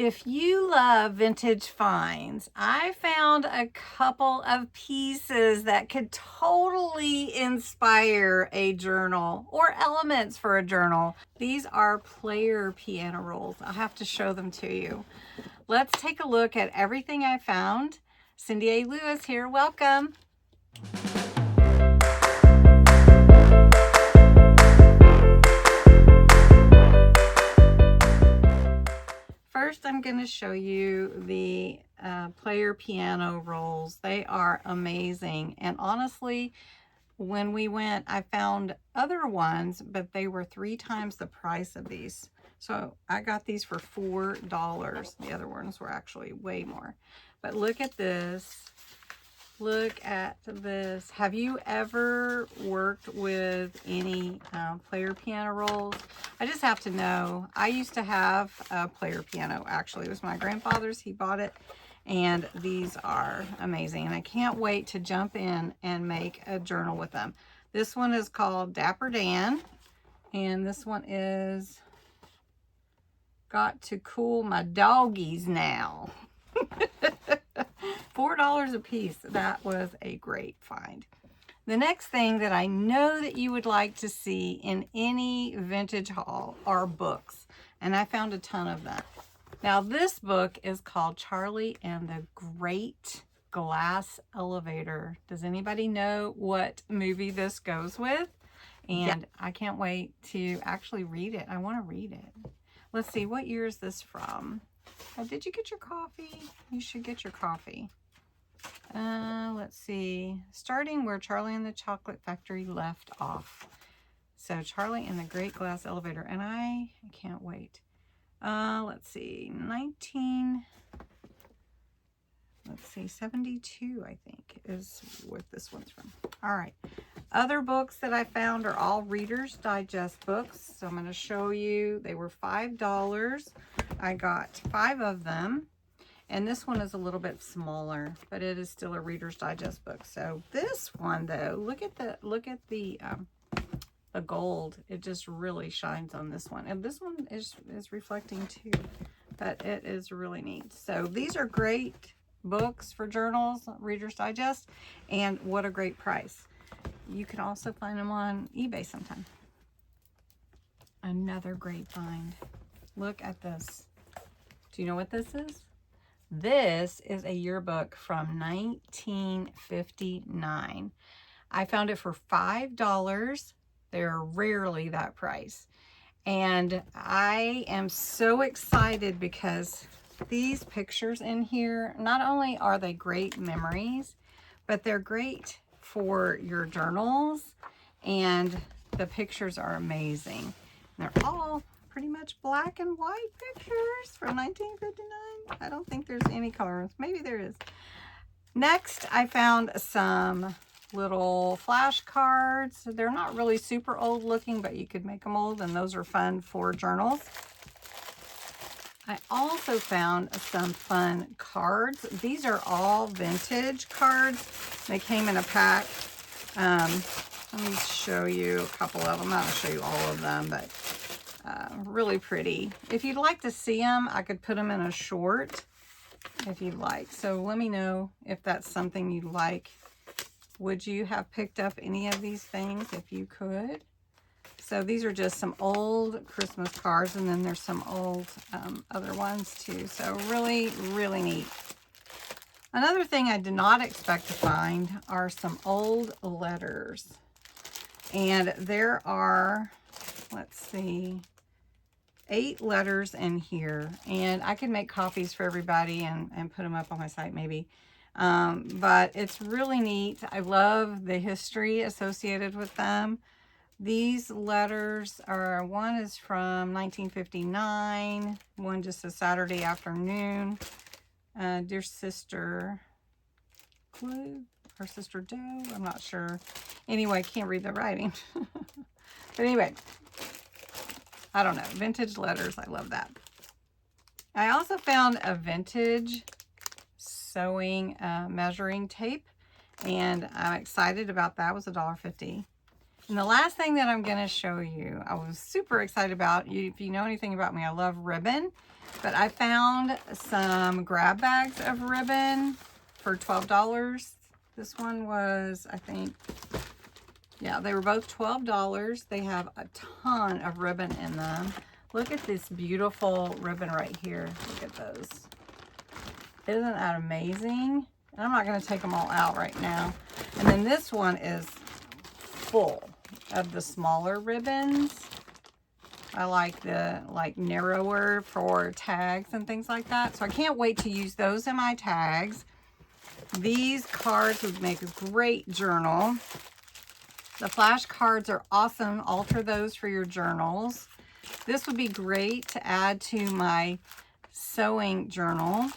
If you love vintage finds, I found a couple of pieces that could totally inspire a journal or elements for a journal. These are player piano rolls. I'll have to show them to you. Let's take a look at everything I found. Cindy A. Lewis here. Welcome. First, I'm going to show you the player piano rolls. They are amazing. And honestly, when we went, I found other ones, but they were 3 times the price of these. So I got these for $4. The other ones were actually way more. But look at this. Look at this. Have you ever worked with any player piano rolls? I just have to know. I used to have a player piano, actually. It was my grandfather's. He bought it. And these are amazing. And I can't wait to jump in and make a journal with them. This one is called Dapper Dan. And this one is Got to Cool My Doggies Now. $4 a piece. That was a great find. The next thing that I know that you would like to see in any vintage haul are books, and I found a ton of them. Now this book is called Charlie and the Great Glass Elevator. Does anybody know what movie this goes with? And yeah, I can't wait to actually read it. I want to read it. Let's see, what year is this from? Did you get your coffee? You should get your coffee. Let's see. Starting where Charlie and the Chocolate Factory left off. So Charlie and the Great Glass Elevator. And I can't wait. Let's see. 72, I think, is what this one's from. All right. Other books that I found are all Reader's Digest books. So I'm going to show you. They were $5. I got 5 of them. And this one is a little bit smaller, but it is still a Reader's Digest book. So this one, though, look at the gold. It just really shines on this one. And this one is reflecting too, but it is really neat. So these are great books for journals, Reader's Digest, and what a great price. You can also find them on eBay sometime. Another great find. Look at this. Do you know what this is? This is a yearbook from 1959. I found it for $5. They're rarely that price. And I am so excited because these pictures in here, not only are they great memories, but they're great for your journals. And the pictures are amazing. They're all pretty much black and white pictures from 1959. I don't think there's any colors. Maybe there is. Next, I found some little flashcards. They're not really super old looking, but you could make them old, and those are fun for journals. I also found some fun cards. These are all vintage cards. They came in a pack. Let me show you a couple of them. I'm not going to show you all of them, but really pretty. If you'd like to see them, I could put them in a short if you'd like. So let me know if that's something you'd like. Would you have picked up any of these things if you could? So these are just some old Christmas cards, and then there's some old other ones too. So really, really neat. Another thing I did not expect to find are some old letters. And there are, let's see, 8 letters in here, and I could make copies for everybody and put them up on my site maybe. But it's really neat. I love the history associated with them. These letters are, one is from 1959, one just a Saturday afternoon. Dear Sister Clue or Sister Doe, I'm not sure. Anyway, I can't read the writing. But anyway, I don't know. Vintage letters. I love that. I also found a vintage sewing measuring tape, and I'm excited about that. It was $1.50. And the last thing that I'm going to show you, I was super excited about. If you know anything about me, I love ribbon. But I found some grab bags of ribbon for $12. This one was, I think, yeah, they were both $12. They have a ton of ribbon in them. Look at this beautiful ribbon right here. Look at those. Isn't that amazing? And I'm not going to take them all out right now. And then this one is full of the smaller ribbons. I like the narrower for tags and things like that. So I can't wait to use those in my tags. These cards would make a great journal. The flash cards are awesome. Alter those for your journals. This would be great to add to my sewing journal.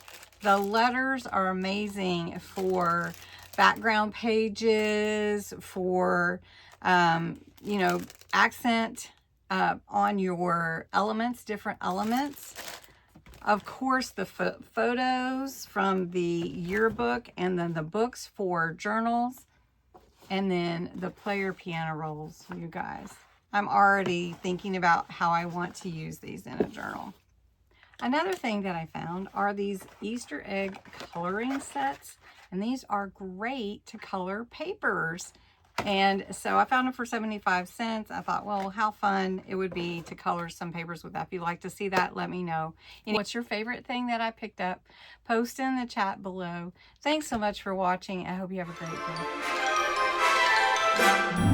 The letters are amazing for background pages, for, you know, accent on your elements, different elements. Of course, the photos from the yearbook, and then the books for journals, and then the player piano rolls, you guys. I'm already thinking about how I want to use these in a journal. Another thing that I found are these Easter egg coloring sets, and these are great to color papers. And so I found them for 75 cents. I thought, well, how fun it would be to color some papers with that. If you'd like to see that, let me know. What's your favorite thing that I picked up? Post in the chat below. Thanks so much for watching. I hope you have a great day.